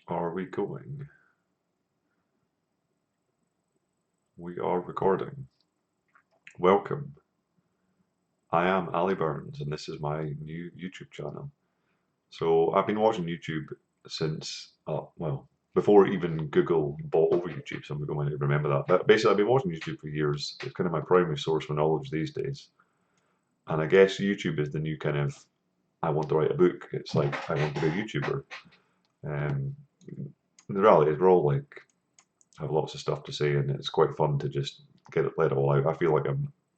Are we going? We are recording. Welcome. I am Ali Burns, and this is my new YouTube channel. So I've been watching YouTube since, well, before even Google bought over YouTube. Some people might remember that. But basically, I've been watching YouTube for years. It's kind of my primary source for knowledge these days. And I guess YouTube is the new kind of, I want to write a book. It's like, I want to be a YouTuber. Um, the reality is we're all like, have lots of stuff to say, and it's quite fun to just let it all out. I feel like my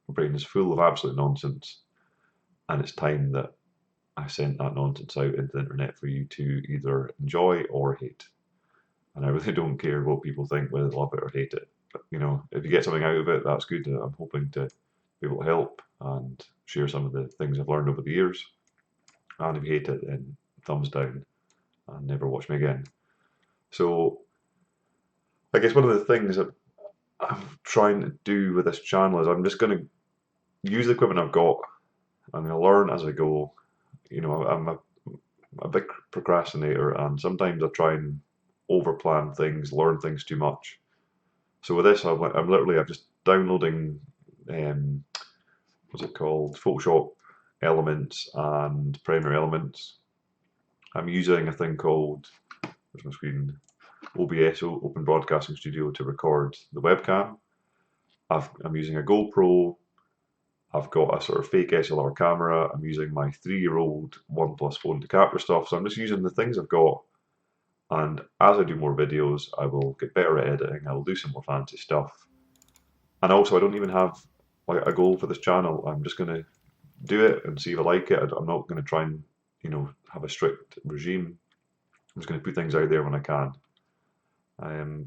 brain is full of absolute nonsense, and it's time that I sent that nonsense out into the internet for you to either enjoy or hate. And I really don't care what people think, whether they love it or hate it. But, if you get something out of it, that's good. I'm hoping to be able to help and share some of the things I've learned over the years. And if you hate it, then thumbs down and never watch me again. So I guess one of the things that I'm trying to do with this channel is I'm just going to use the equipment I've got. I'm going to learn as I go. I'm a big procrastinator, and sometimes I try and overplan things, learn things too much. So with this, I'm just downloading, what's it called, Photoshop Elements and Premiere Elements. I'm using a thing called, where's my screen? OBS, Open Broadcasting Studio, to record the webcam. I'm using a GoPro. I've got a sort of fake SLR camera. I'm using my 3-year-old OnePlus phone to capture stuff. So I'm just using the things I've got. And as I do more videos, I will get better at editing. I will do some more fancy stuff. And also, I don't even have like a goal for this channel. I'm just going to do it and see if I like it. I'm not going to try and, have a strict regime. I'm just going to put things out there when I can.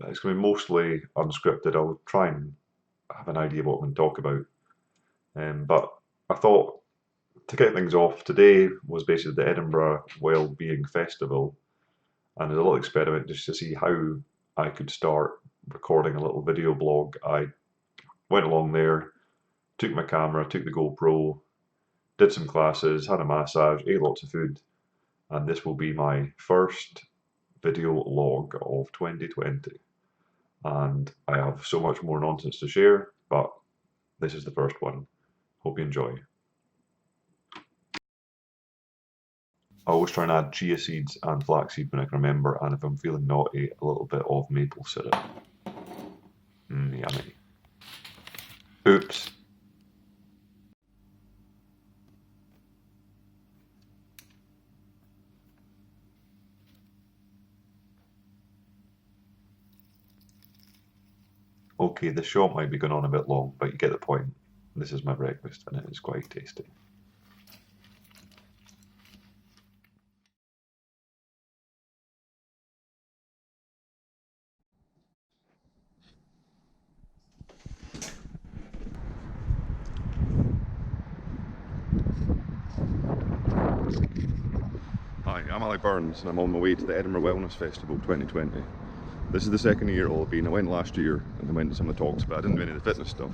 It's going to be mostly unscripted. I'll try and have an idea of what I'm going to talk about. But I thought, to get things off, today was basically the Edinburgh Wellbeing Festival, and there's a little experiment just to see how I could start recording a little video blog. I went along there, took my camera, took the GoPro, did some classes, had a massage, ate lots of food, and this will be my first video log of 2020. And I have so much more nonsense to share, but this is the first one. Hope you enjoy. I always try and add chia seeds and flaxseed when I can remember, and if I'm feeling naughty, a little bit of maple syrup. Yummy. Oops. Okay, the shot might be going on a bit long, but you get the point. This is my breakfast, and it is quite tasty. Hi, I'm Ali Burns, and I'm on my way to the Edinburgh Wellness Festival 2020. This is the second year it'll have been. I went last year and I went to some of the talks, but I didn't do any of the fitness stuff.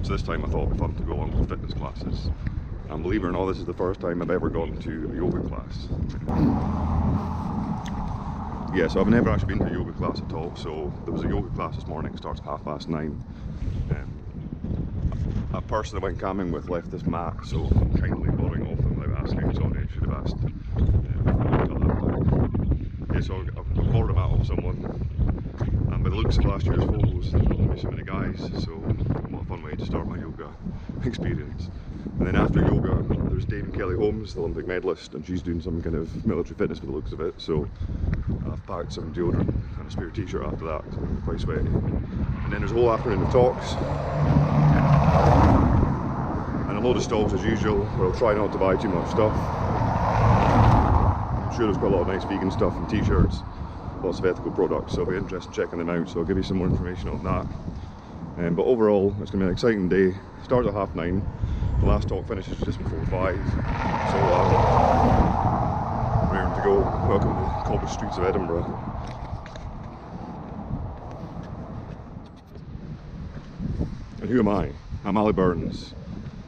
So this time I thought it'd be fun to go along to the fitness classes. And believe it or not, this is the first time I've ever gone to a yoga class. Yeah, so I've never actually been to a yoga class at all. So there was a yoga class this morning. It starts at 9:30. A person I went camping with left this mat, so I'm kindly borrowing off them without asking. Sorry, I should have asked. Yeah, so I've borrowed a mat off someone, and by the looks of last year's photos, there's not going to be so many guys, so what a fun way to start my yoga experience. And then after yoga, there's Dame Kelly Holmes, the Olympic medalist, and she's doing some kind of military fitness by the looks of it, so I've packed some deodorant and a spare t-shirt after that, because I'm quite sweaty. And then there's a whole afternoon of talks, and a load of stalls as usual, where I'll try not to buy too much stuff. I'm sure there's quite a lot of nice vegan stuff and t-shirts, lots of ethical products, so I'll be interested in checking them out, so I'll give you some more information on that. But overall, it's going to be an exciting day. Starts at 9:30, the last talk finishes just before 5, so raring to go. Welcome to the cobbled streets of Edinburgh. And who am I? I'm Ali Burns.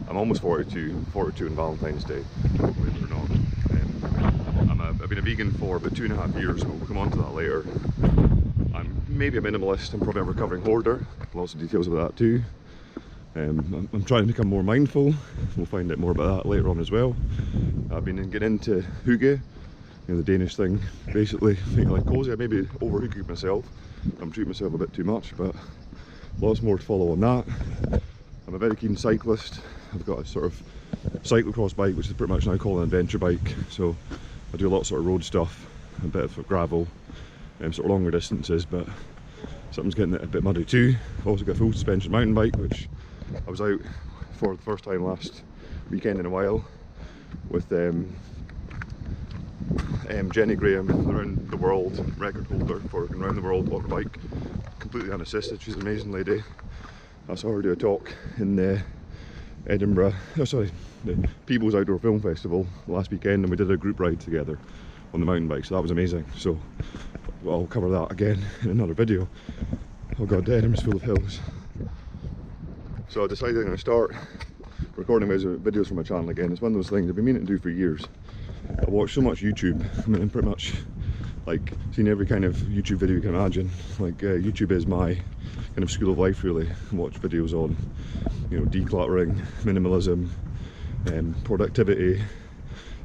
I'm almost 42 on Valentine's Day, believe it or not. I've been a vegan for about 2.5 years, but we'll come on to that later. I'm maybe a minimalist, I'm probably a recovering hoarder, lots of details about that too. I'm trying to become more mindful, we'll find out more about that later on as well. I've been getting into hygge, the Danish thing, basically making life cozy. I maybe over hygge myself, I'm treating myself a bit too much, but lots more to follow on that. I'm a very keen cyclist. I've got a sort of cyclocross bike, which is pretty much now called an adventure bike, so I do a lot of sort of road stuff, a bit of gravel, sort of longer distances, but something's getting a bit muddy too. I've also got a full suspension mountain bike, which I was out for the first time last weekend in a while with Jenny Graham, the round the world record holder for going around the world on a bike, completely unassisted. She's an amazing lady. I saw her do a talk in the Edinburgh, the People's Outdoor Film Festival last weekend, and we did a group ride together on the mountain bike, so that was amazing. So I'll cover that again in another video. Oh god, Edinburgh's full of hills. So I decided I'm going to start recording videos for my channel again. It's one of those things I've been meaning to do for years. I watch so much YouTube, I mean, I'm pretty much like seen every kind of YouTube video you can imagine. Like YouTube is my kind of school of life really. I watch videos on, decluttering, minimalism, productivity,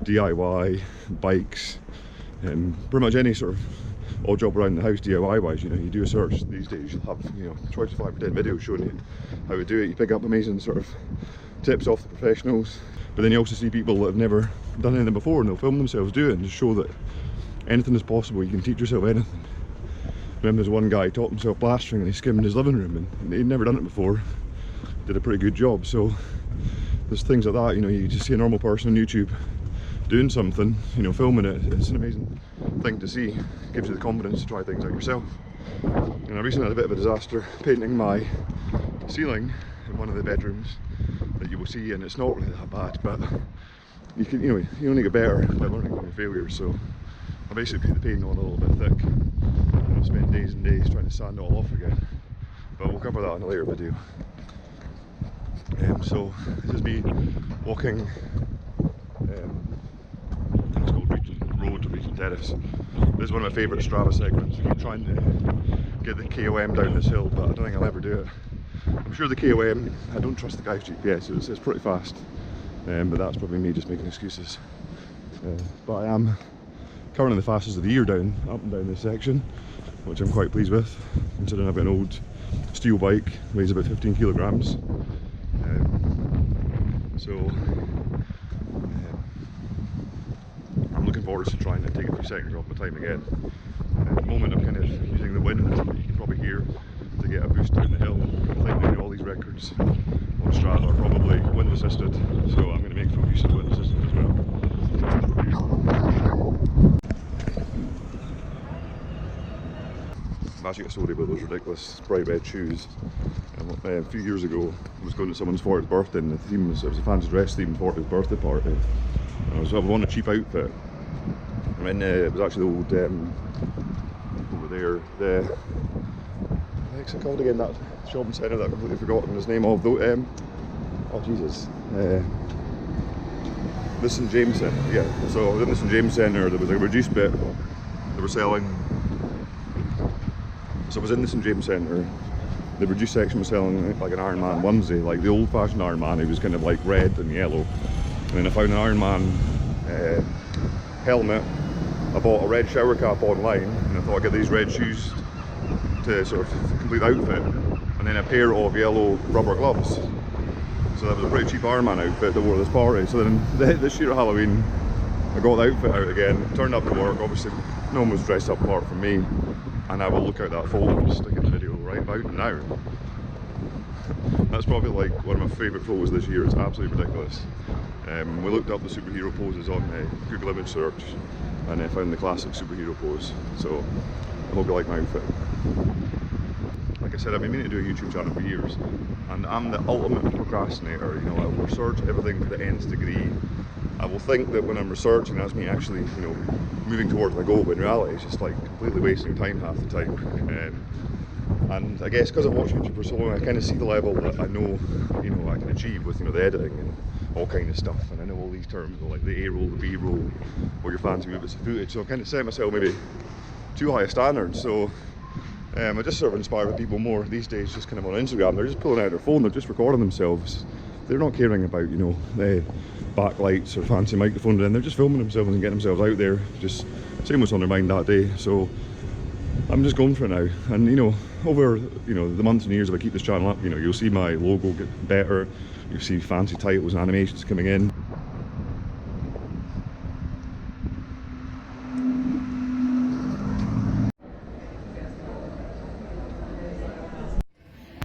DIY, bikes, pretty much any sort of odd job around the house DIY wise. You do a search these days, you'll have choice of 5 or 10 videos showing you how to do it. You pick up amazing sort of tips off the professionals, but then you also see people that have never done anything before and they'll film themselves do it and just show that anything is possible. You can teach yourself anything. Remember, there's one guy taught himself plastering and he skimmed his living room, and he'd never done it before, did a pretty good job. So there's things like that, you just see a normal person on YouTube doing something, filming it. It's an amazing thing to see. It gives you the confidence to try things out yourself. And I recently had a bit of a disaster painting my ceiling in one of the bedrooms that you will see, and it's not really that bad, but you can, you only get better by learning from your failures. So I basically put the paint on a little bit thick, and I've spent days and days trying to sand it all off again, but we'll cover that in a later video. So this is me walking, I think it's called Regent Road or Regent Terrace. This is one of my favourite Strava segments. I keep trying to get the KOM down this hill, but I don't think I'll ever do it. I'm sure the KOM, I don't trust the guy's GPS, it's pretty fast, but that's probably me just making excuses. But I am currently the fastest of the year up and down this section, which I'm quite pleased with, considering I've got an old steel bike, weighs about 15 kilograms. I'm looking forward to trying to take a few seconds off my time again. At the moment I'm kind of using the wind, that you can probably hear, to get a boost down the hill. I think all these records on Strava are probably wind assisted, so I'm going to make full use of the wind assisted as well. I've actually got a story about those ridiculous bright red shoes. A few years ago I was going to someone's 40th birthday, and the theme was, it was a fancy dress themed 40th birthday party. I was on a cheap outfit. I mean, it was actually the old, over there, what's it called again, that shopping centre that I've completely forgotten his name of, though. Oh Jesus, the St James Centre, yeah. So in the St James Centre there was a reduced bit, they were selling, so I was in the St James Centre, the reduced section was selling like an Iron Man onesie, like the old fashioned Iron Man. He was kind of like red and yellow, and then I found an Iron Man helmet. I bought a red shower cap online, and I thought I'd get these red shoes to sort of complete the outfit, and then a pair of yellow rubber gloves. So that was a pretty cheap Iron Man outfit that I wore to this party. So then this year at Halloween I got the outfit out again, turned up to work. Obviously no one was dressed up apart from me, and I will look out that photo and stick it in the video right about now. That's probably like one of my favourite photos this year. It's absolutely ridiculous. We looked up the superhero poses on Google image search, and I found the classic superhero pose, so I hope you like my outfit. Like I said, I've been meaning to do a YouTube channel for years, and I'm the ultimate procrastinator. I will research everything to the nth degree. I will think that when I'm researching, that's me actually, moving towards my goal, but in reality it's just like completely wasting time half the time. And I guess because I've watched YouTube for so long, I kind of see the level that I know, I can achieve with, the editing and all kind of stuff, and I know all these terms, like the A roll, the B roll, or your fancy bits of footage. So I kind of set myself maybe too high a standard. So I just sort of inspire people more these days, just kind of on Instagram. They're just pulling out their phone, they're just recording themselves. They're not caring about, you know, backlights or fancy microphones, and they're just filming themselves and getting themselves out there, just saying what's on their mind that day. So I'm just going for it now, and you know, over the months and years, if I keep this channel up, you know, you'll see my logo get better, you'll see fancy titles and animations coming in.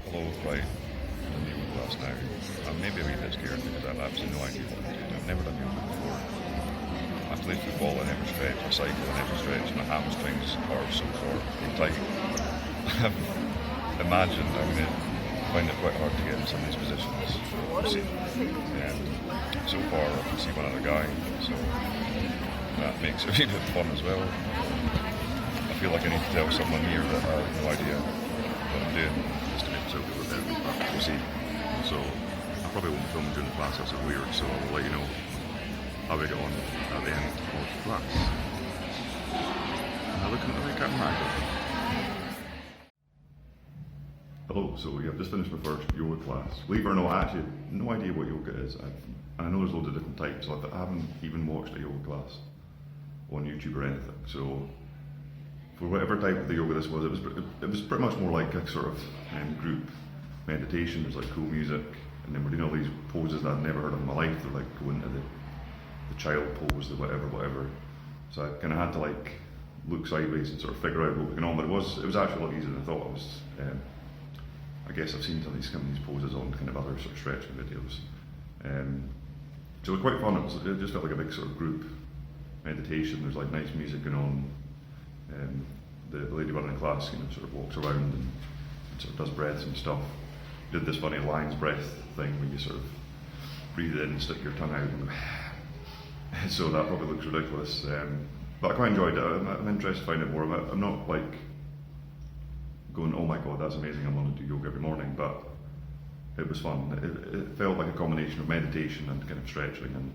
Hello, right, I'm new with class now. I'm maybe a wee bit scared because I've absolutely no idea what I'm doing. I've never done yoga before. I play football, I never stretch, I cycle, I never stretch, my hamstrings are so sore and tight. I've imagined I'm going to find it quite hard to get in some of these positions. We'll see. And so far I can see one other guy, so that makes it a bit fun as well. I feel like I need to tell someone here that I have no idea what I'm doing, just to make myself feel a bit better, but we'll see. So I probably won't film during the class, that's a bit weird, so I'll let you know how we get on at the end of class. Am I looking at the right camera? Hello, so yeah, I've just finished my first yoga class. Believe it or not, I actually have no idea what yoga is. I know there's loads of different types, so I haven't even watched a yoga class on YouTube or anything. So for whatever type of the yoga this was, it was pretty much more like a sort of group meditation. There's like cool music, and then we're doing all these poses that I've never heard of in my life. They're like going to the child pose, the whatever. So I kind of had to like look sideways and sort of figure out what was going on. But it was actually a lot easier than I thought it was. I guess I've seen some of these poses on kind of other sort of stretching videos. So it was quite fun. It just felt like a big sort of group meditation. There's like nice music going on. The lady running the class, you know, sort of walks around and sort of does breaths and stuff. Did this funny lion's breath thing where you sort of breathe in, stick your tongue out, and so that probably looks ridiculous. But I quite enjoyed it. I'm interested to find out more. I'm not like going, oh my god, that's amazing, I want to do yoga every morning, but it was fun. It felt like a combination of meditation and kind of stretching, and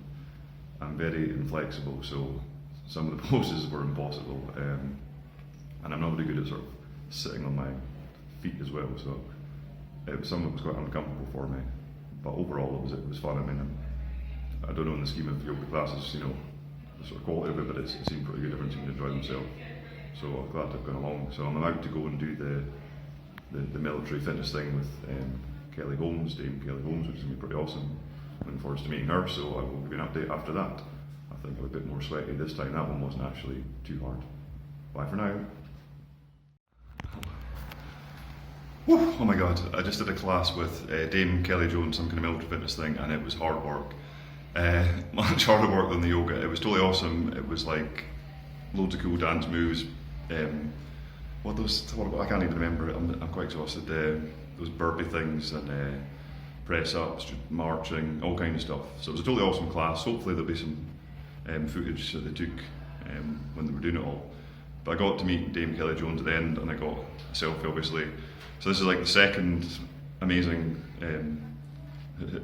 I'm very inflexible, so some of the poses were impossible, and I'm not very good at sort of sitting on my feet as well, so some of it was quite uncomfortable for me, but overall it was fun. I mean, I don't know in the scheme of yoga classes, you know, the sort of quality of it, but it seemed pretty good. Everyone seemed to enjoy themselves. So I'm glad I've gone along. So I'm about to go and do the military fitness thing with Kelly Holmes, Dame Kelly Holmes, which is going to be pretty awesome. Looking forward to meeting her, so I will give you an update after that. I think I'm a bit more sweaty this time. That one wasn't actually too hard. Bye for now. Whew, oh my god, I just did a class with Dame Kelly Jones, some kind of military fitness thing, and it was hard work. Much harder work than the yoga. It was totally awesome. It was like loads of cool dance moves. I can't even remember it. I'm quite exhausted. Those burpee things and press ups, marching, all kind of stuff. So it was a totally awesome class. Hopefully there'll be some footage that they took when they were doing it all. But I got to meet Dame Kelly Jones at the end, and I got a selfie, obviously. So this is like the second amazing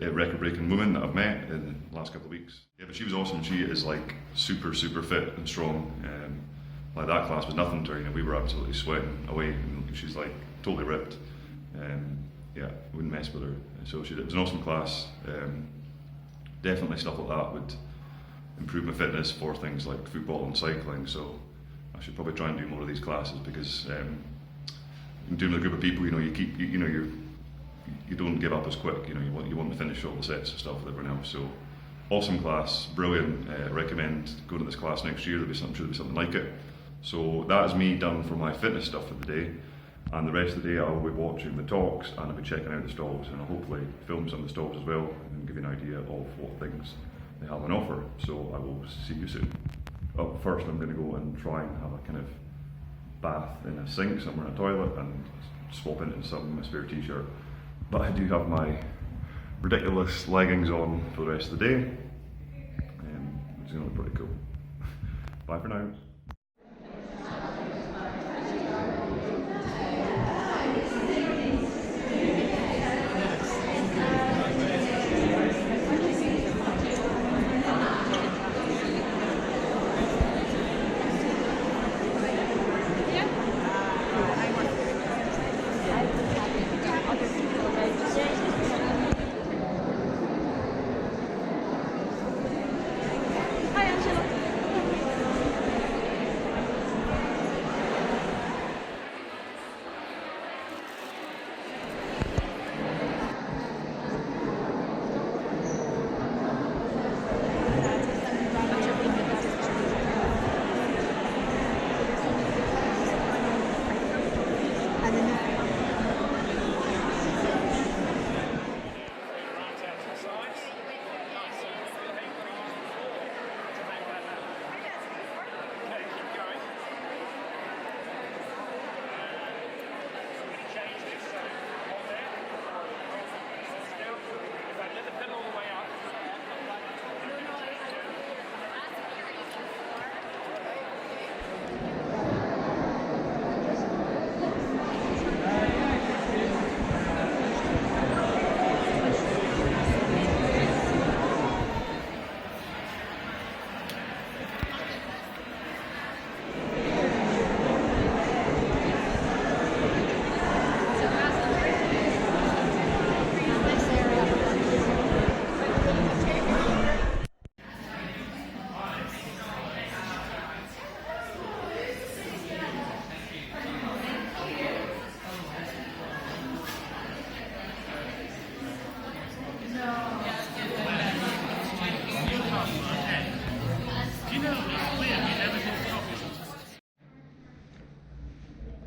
record-breaking woman that I've met in the last couple of weeks. Yeah, but she was awesome. She is like super fit and strong. Like that class was nothing to her. You know, we were absolutely sweating away, and she's like totally ripped. Yeah, wouldn't mess with her. So it was an awesome class. Definitely stuff like that would improve my fitness for things like football and cycling. So I should probably try and do more of these classes, because doing with a group of people, you know, you don't give up as quick. You know, you want to finish all the sets and stuff with everyone else. So awesome class, brilliant. Recommend going to this class next year. I'm sure there'll be something like it. So that is me done for my fitness stuff for the day, and the rest of the day I'll be watching the talks, and I'll be checking out the stalls, and I'll hopefully film some of the stalls as well and give you an idea of what things they have on offer. So I will see you soon. Up first, I'm going to go and try and have a kind of bath in a sink somewhere in a toilet and swap into some of my spare t-shirt. But I do have my ridiculous leggings on for the rest of the day, which is going to look pretty cool. Bye for now.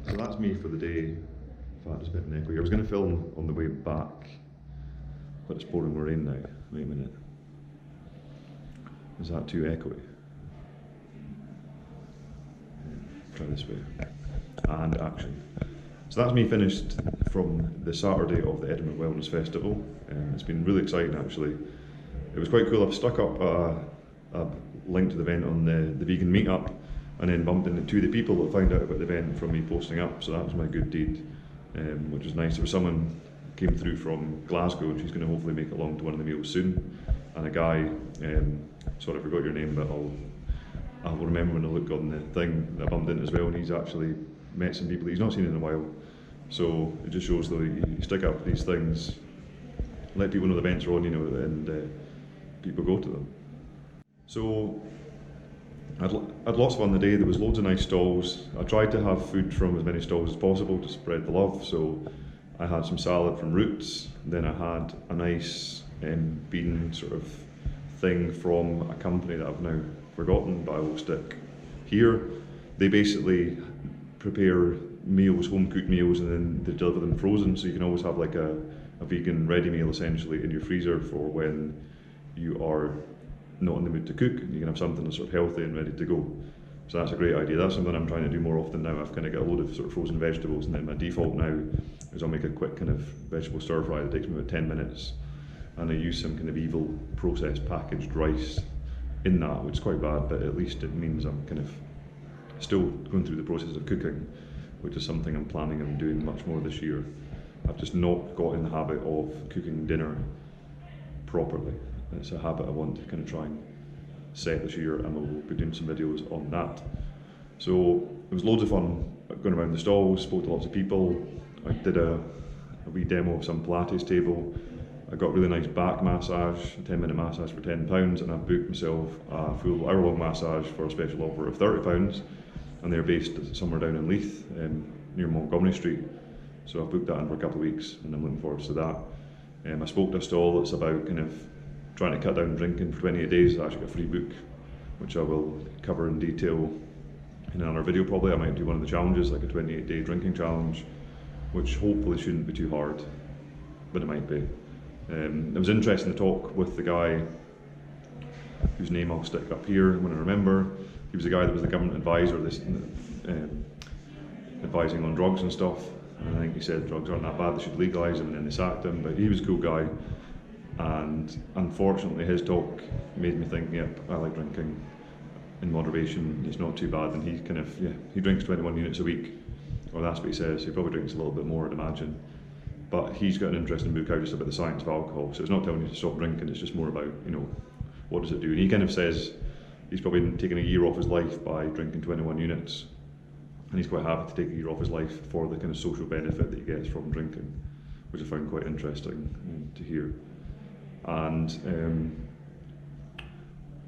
So that's me for the day. In fact, it's a bit of an echo. I was going to film on the way back, but it's pouring more rain now. Wait a minute. Is that too echoey? Try this way. And action. So that's me finished from the Saturday of the Edinburgh Wellness Festival. It's been really exciting actually. It was quite cool. I've stuck up a link to the event on the vegan meetup, and then bumped into two of the people that found out about the event from me posting up, so that was my good deed, which was nice. There was someone came through from Glasgow, and she's going to hopefully make it along to one of the meals soon, and a guy, sorry I forgot your name, but I'll remember when I look on the thing that I bumped into as well, and he's actually met some people that he's not seen in a while. So it just shows though you stick up these things, let people know the events are on, and people go to them. So I had lots of fun the day. There was loads of nice stalls. I tried to have food from as many stalls as possible to spread the love. So I had some salad from Roots, then I had a nice bean sort of thing from a company that I've now forgotten, but I will stick here. They basically prepare meals, home cooked meals, and then they deliver them frozen, so you can always have like a vegan ready meal essentially in your freezer for when you are not in the mood to cook, and you can have something that's sort of healthy and ready to go. So that's a great idea. That's something I'm trying to do more often now. I've kind of got a load of sort of frozen vegetables, and then my default now is I'll make a quick kind of vegetable stir fry that takes me about 10 minutes, and I use some kind of evil processed packaged rice in that, which is quite bad, but at least it means I'm kind of still going through the process of cooking, which is something I'm planning on doing much more this year. I've just not got in the habit of cooking dinner properly. It's a habit I want to kind of try and set this year, and we'll be doing some videos on that. So it was loads of fun going around the stalls, spoke to lots of people. I did a wee demo of some Pilates table. I got a really nice back massage, a 10-minute massage for £10, and I've booked myself a full hour-long massage for a special offer of £30, and they're based somewhere down in Leith, near Montgomery Street. So I've booked that in for a couple of weeks, and I'm looking forward to that. I spoke to a stall that's about kind of trying to cut down drinking for 28 days. I actually got a free book, which I will cover in detail in another video probably. I might do one of the challenges, like a 28-day drinking challenge, which hopefully shouldn't be too hard, but it might be. It was interesting to talk with the guy whose name I'll stick up here when I remember. He was the guy that was the government advisor, advising on drugs and stuff. And I think he said drugs aren't that bad, they should legalise them, and then they sacked him. But he was a cool guy, and unfortunately his talk made me think, yep, I like drinking in moderation, it's not too bad. And he kind of, he drinks 21 units a week, or that's what he says. He probably drinks a little bit more, I'd imagine. But he's got an interesting book out just about the science of alcohol, so it's not telling you to stop drinking, it's just more about, what does it do? And he kind of says he's probably taken a year off his life by drinking 21 units, and he's quite happy to take a year off his life for the kind of social benefit that he gets from drinking, which I found quite interesting to hear. And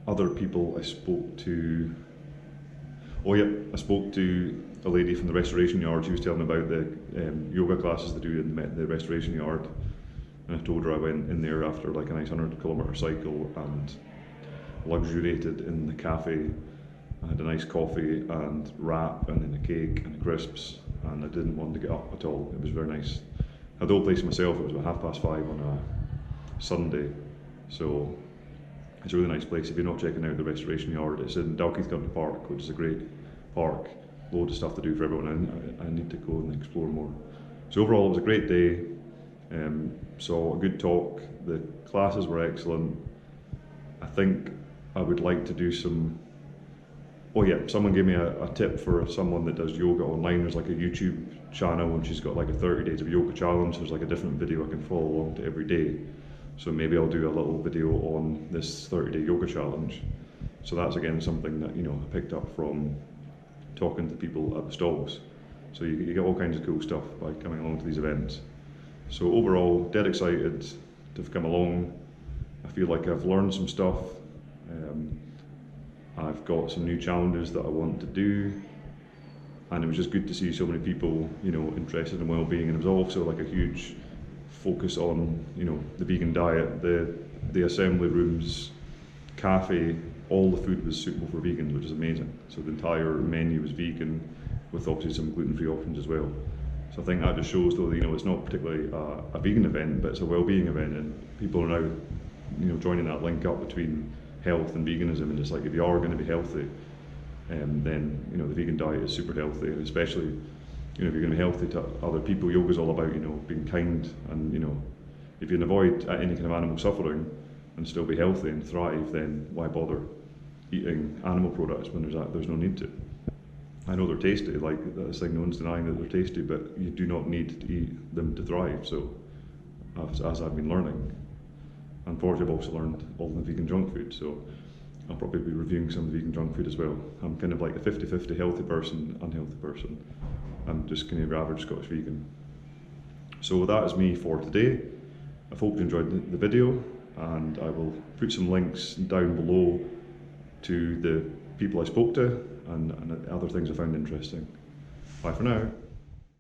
other people I spoke to, I spoke to a lady from the Restoration Yard. She was telling me about the yoga classes they do in the Restoration Yard, and I told her I went in there after like a nice 100-kilometre cycle and luxuriated in the cafe. I had a nice coffee and wrap, and then a cake and crisps, and I didn't want to get up at all. It was very nice. I had the whole place to myself. It was about 5:30 on a Sunday, so it's a really nice place. If you're not checking out the Restoration Yard, it's in Dalkeith Country Park, which is a great park. Loads of stuff to do for everyone. I need to go and explore more. So overall, it was a great day. Saw a good talk. The classes were excellent. I think I would like to do some. Someone gave me a tip for someone that does yoga online. There's like a YouTube channel, and she's got like a 30 days of yoga challenge. There's like a different video I can follow along to every day. So maybe I'll do a little video on this 30-day yoga challenge. So that's again something that I picked up from talking to people at the stalls. So you get all kinds of cool stuff by coming along to these events. So overall, dead excited to have come along. I feel like I've learned some stuff. I've got some new challenges that I want to do, and it was just good to see so many people, interested in well-being. And it was also like a huge focus on, the vegan diet. The assembly rooms, cafe, all the food was suitable for vegans, which is amazing. So the entire menu was vegan. with obviously some gluten-free options as well. So I think that just shows, though, it's not particularly a vegan event, but it's a well-being event, and people are now, joining that link up between health and veganism. And it's like, if you are going to be healthy, then the vegan diet is super healthy, and especially if you're going to be healthy to other people. Yoga is all about being kind, and if you can avoid any kind of animal suffering and still be healthy and thrive, then why bother eating animal products when there's no need to. I know they're tasty, like that's thing, no one's denying that they're tasty, but you do not need to eat them to thrive. So as I've been learning, unfortunately I've also learned all the vegan junk food, so I'll probably be reviewing some of the vegan junk food as well. I'm kind of like a 50-50 healthy person, unhealthy person. I'm just kind of your average Scottish vegan. So that is me for today. I hope you enjoyed the video, and I will put some links down below to the people I spoke to and other things I found interesting. Bye for now.